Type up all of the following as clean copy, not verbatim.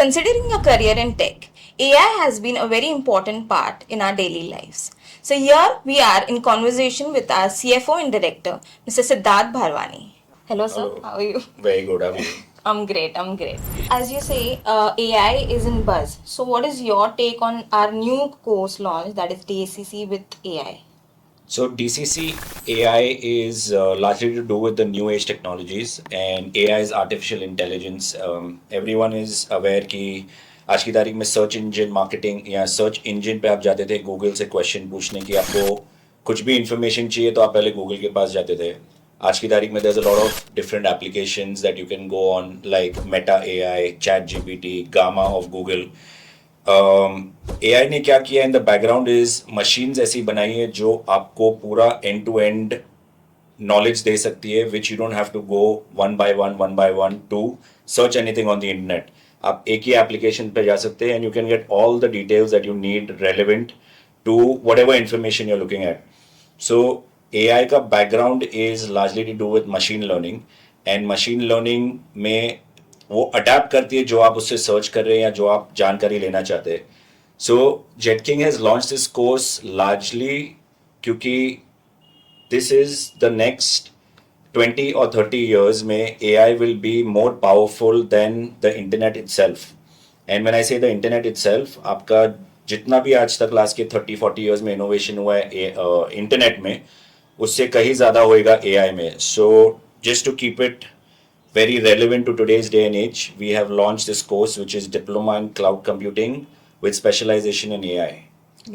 Considering your career in tech, AI has been a very important part in our daily lives. So here we are in conversation with our CFO and director, Mr. Siddharth Bharwani. Hello, sir. Hello. How are you? Very good. How are you? I'm great. I'm great. As you say, AI is in buzz. So, what is your take on our new course launch, that is DACC with AI? So DCC AI is largely to do with the new age technologies, and AI is artificial intelligence. Everyone is aware कि आज की तारीख में search engine marketing या search engine पे आप जाते थे गूगल से क्वेश्चन पूछने की आपको कुछ भी इंफॉर्मेशन चाहिए तो आप पहले गूगल के पास जाते थे. आज की तारीख में there's a lot of different applications that you can go on like Meta AI, Chat GPT, Gamma of Google. AI ने क्या किया in the background is machines ऐसी बनाई है जो आपको पूरा एंड टू एंड नॉलेज दे सकती है which you don't have to go one by one to search anything on the internet. आप एक ही एप्लीकेशन पे जा सकते हैं and you can get all the details that you need relevant to whatever information you are looking at. So AI का background is largely to do with machine learning, and machine learning में वो adapt करती है जो आप उससे search कर रहे हैं या जो आप जानकारी लेना चाहते हैं. So Jetking has launch this course largely क्योंकि this is the next 20 or 30 years में AI will be more powerful than the internet itself. And when I say the internet itself, आपका जितना भी आज तक लास्ट के 30-40 years में innovation हुआ है इंटरनेट में, उससे कहीं ज़्यादा होएगा AI में. So just to keep it very relevant to today's day and age, we have launched this course which is Diploma in Cloud Computing with specialization in AI.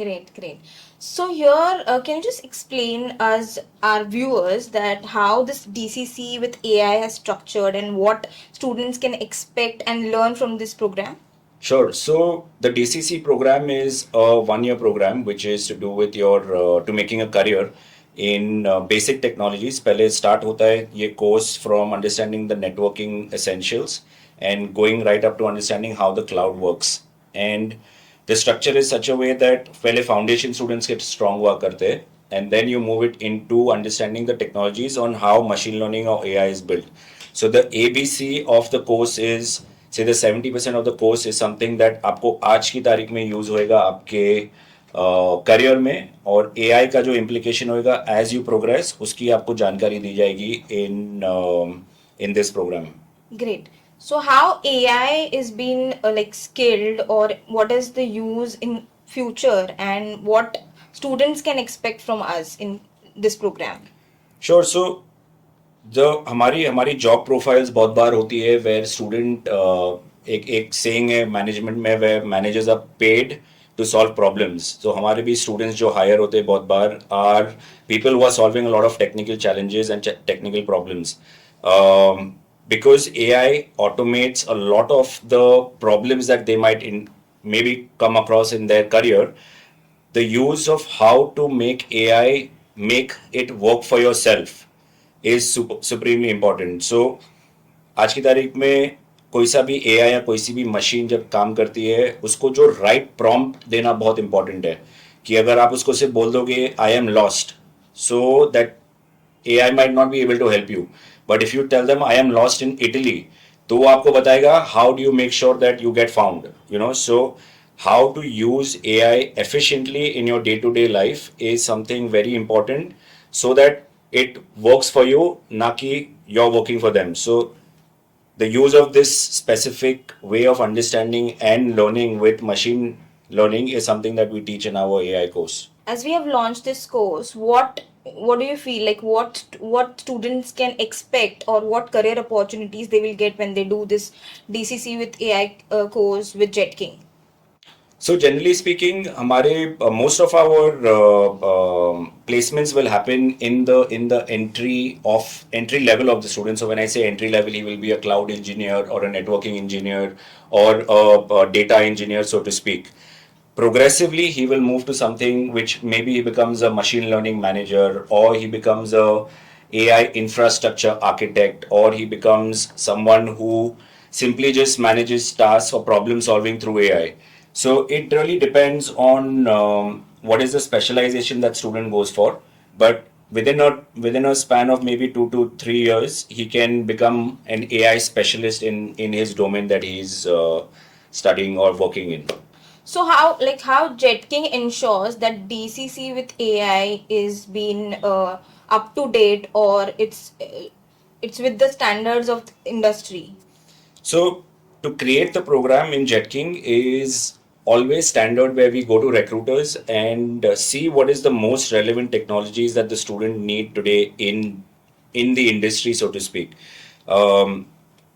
Great, great. So here, can you just explain us, our viewers, that how this DCC with AI has structured and what students can expect and learn from this program? Sure. So the DCC program is a one-year program which is to do with your to making a career in basic technologies. पहले start होता है ये course from understanding the networking essentials and going right up to understanding how the cloud works. And the structure is such a way that पहले foundation students get strong work करते हैं and then you move it into understanding the technologies on how machine learning or AI is built. So the ABC of the course is say the 70% of the course is something that आपको आज की तारीख में use होएगा आपके career में, और AI का जो इम्प्लीकेशन होएगा एज यू प्रोग्रेस उसकी आपको जानकारी दी जाएगी in this program. Great. So how AI is being like skilled, or what is the use in future, and what students can expect from us in this program? Sure. So जो हमारी हमारी job profiles बहुत बार होती है where student एक saying है management में where managers are paid to solve problems. तो हमारे भी स्टूडेंट्स जो हायर होते हैं बहुत बार are people who are solving a lot of technical challenges and technical problems. Because AI automates a lot of the problems that they might maybe come across in their career, the use of how to make AI make it work for yourself is supremely important. So आज की तारीख में कोई सा भी AI या कोई सी भी मशीन जब काम करती है उसको जो राइट प्रॉम्प्ट देना बहुत इंपॉर्टेंट है. कि अगर आप उसको सिर्फ बोल दोगे I am lost, so that AI might not be able to help you. But if you tell them I am lost in Italy, तो वो आपको बताएगा how do you make sure that you get found. So how to use AI efficiently in your day-to-day life is something very important so that it works for you, ना कि you're working for them. So the use of this specific way of understanding and learning with machine learning is something that we teach in our AI course. As we have launched this course, what do you feel like, what students can expect, or what career opportunities they will get when they do this DCC with AI course with JetKing? So generally speaking, हमारे most of our placements will happen in the entry level of the student. So when I say entry level, he will be a cloud engineer or a networking engineer or a data engineer, so to speak. Progressively he will move to something which maybe he becomes a machine learning manager, or he becomes a AI infrastructure architect, or he becomes someone who simply just manages tasks or problem solving through AI. So it really depends on what is the specialization that student goes for, but within a span of maybe 2 to 3 years he can become an AI specialist in his domain that he's studying or working in. So how JetKing ensures that DCC with AI is being up to date, or it's with the standards of the industry? So to create the program in JetKing is always standard, where we go to recruiters and see what is the most relevant technologies that the student need today in the industry, so to speak. Um,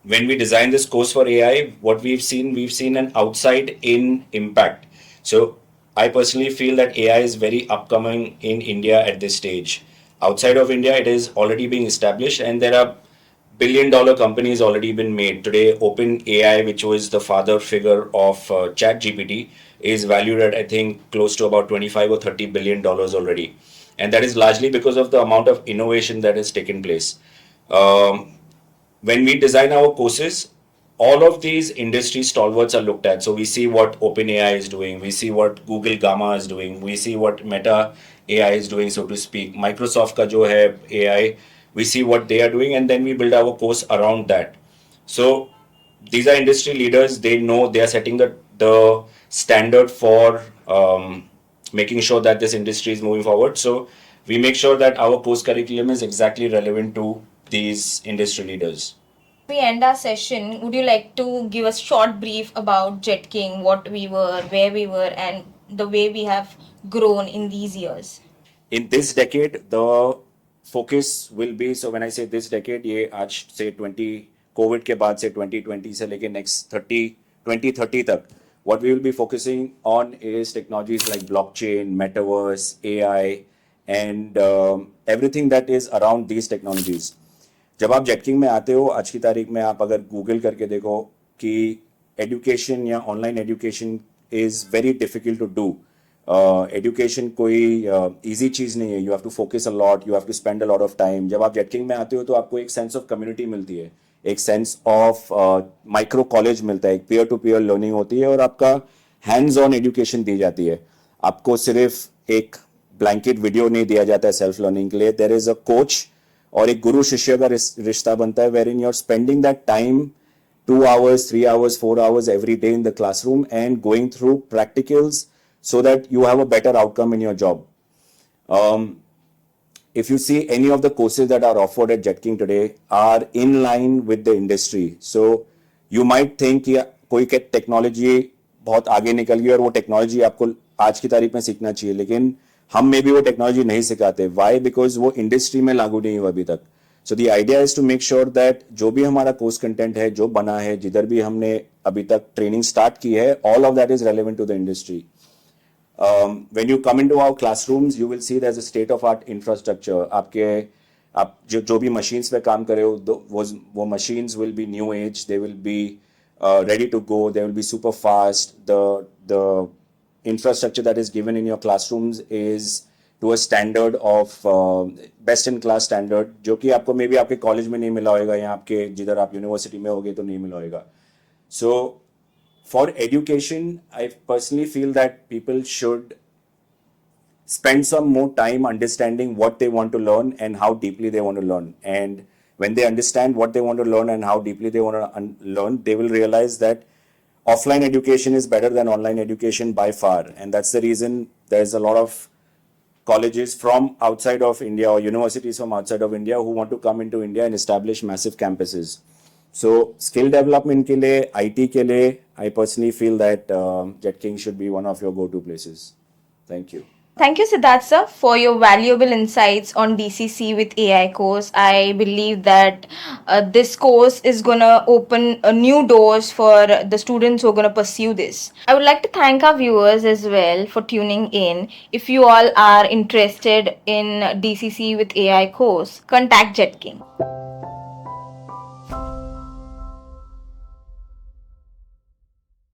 when we design this course for AI, what we've seen an outside in impact. So I personally feel that AI is very upcoming in India at this stage. Outside of India, it is already being established, and there are billion-dollar companies already been made. Today, OpenAI, which was the father figure of ChatGPT, is valued at, I think, close to about 25 or 30 billion dollars already. And that is largely because of the amount of innovation that has taken place. Um, when we design our courses, all of these industry stalwarts are looked at. So we see what OpenAI is doing, we see what Google Gamma is doing, we see what Meta AI is doing, so to speak. Microsoft ka jo hai AI, we see what they are doing, and then we build our course around that. So these are industry leaders. They know they are setting the standard for making sure that this industry is moving forward. So we make sure that our course curriculum is exactly relevant to these industry leaders. We end our session. Would you like to give a short brief about JetKing, what we were, where we were, and the way we have grown in these years? In this decade, the focus will be, so when I say this decade, ये आज से 20 Covid के बाद से 2020 से लेके next 2030 तक, what we will be focusing on is technologies like blockchain, metaverse, AI, and everything that is around these technologies. जब आप जेटकिंग में आते हो, आज की तारीख में आप अगर गूगल करके देखो कि एजुकेशन या online education is very difficult to do. Education कोई इजी चीज़ नहीं है. You have to focus a lot, you have to spend a lot of time. जब आप जेटकिंग में आते हो तो आपको एक सेंस ऑफ कम्युनिटी मिलती है, एक सेंस ऑफ माइक्रो कॉलेज मिलता है, एक पीयर टू पीयर लर्निंग होती है, और आपका हैंड्स ऑन एजुकेशन दी जाती है. आपको सिर्फ एक ब्लैंकेट वीडियो नहीं दिया जाता है सेल्फ लर्निंग के लिए. देयर इज अ कोच और एक गुरु शिष्य का रिश्ता बनता है, where in you're spending that time 2 hours, 3 hours, 4 hours every day in the classroom and going through practicals so that you have a better outcome in your job. If you see any of the courses that are offered at JetKing today are in line with the industry. So you might think कि कोई technology बहुत आगे निकल गई और वो technology आपको आज की तारीख में सीखना चाहिए, लेकिन हम में भी वो टेक्नोलॉजी नहीं सिखाते. वाई? बिकॉज वो इंडस्ट्री में लागू नहीं हुआ अभी तक. So the idea is to make sure that जो भी हमारा कोर्स कंटेंट है, जो बना है, जिधर भी हमने अभी तक ट्रेनिंग स्टार्ट की है, all of that is relevant to the industry. when you come into our classrooms, you will see there's a state of art infrastructure. आप जो भी machines पे काम कर रहे हो, वो machines will be new age, they will be ready to go, they will be super fast. The infrastructure that is given in your classrooms is to a standard of best in class standard, जो कि आपको may be आपके college में नहीं मिला होगा, या आपके जिधर आप यूनिवर्सिटी में होगे तो नहीं मिला होगा. So for education, I personally feel that people should spend some more time understanding what they want to learn and how deeply they want to learn. And when they understand what they want to learn and how deeply they want to learn, they will realize that offline education is better than online education by far. And that's the reason there's a lot of colleges from outside of India or universities from outside of India who want to come into India and establish massive campuses. So skill development के लिए, IT के लिए, I personally feel that JetKing should be one of your go-to places. Thank you. Thank you, Siddharth sir, for your valuable insights on DCC with AI course. I believe that this course is gonna open new doors for the students who are gonna pursue this. I would like to thank our viewers as well for tuning in. If you all are interested in DCC with AI course, contact JetKing.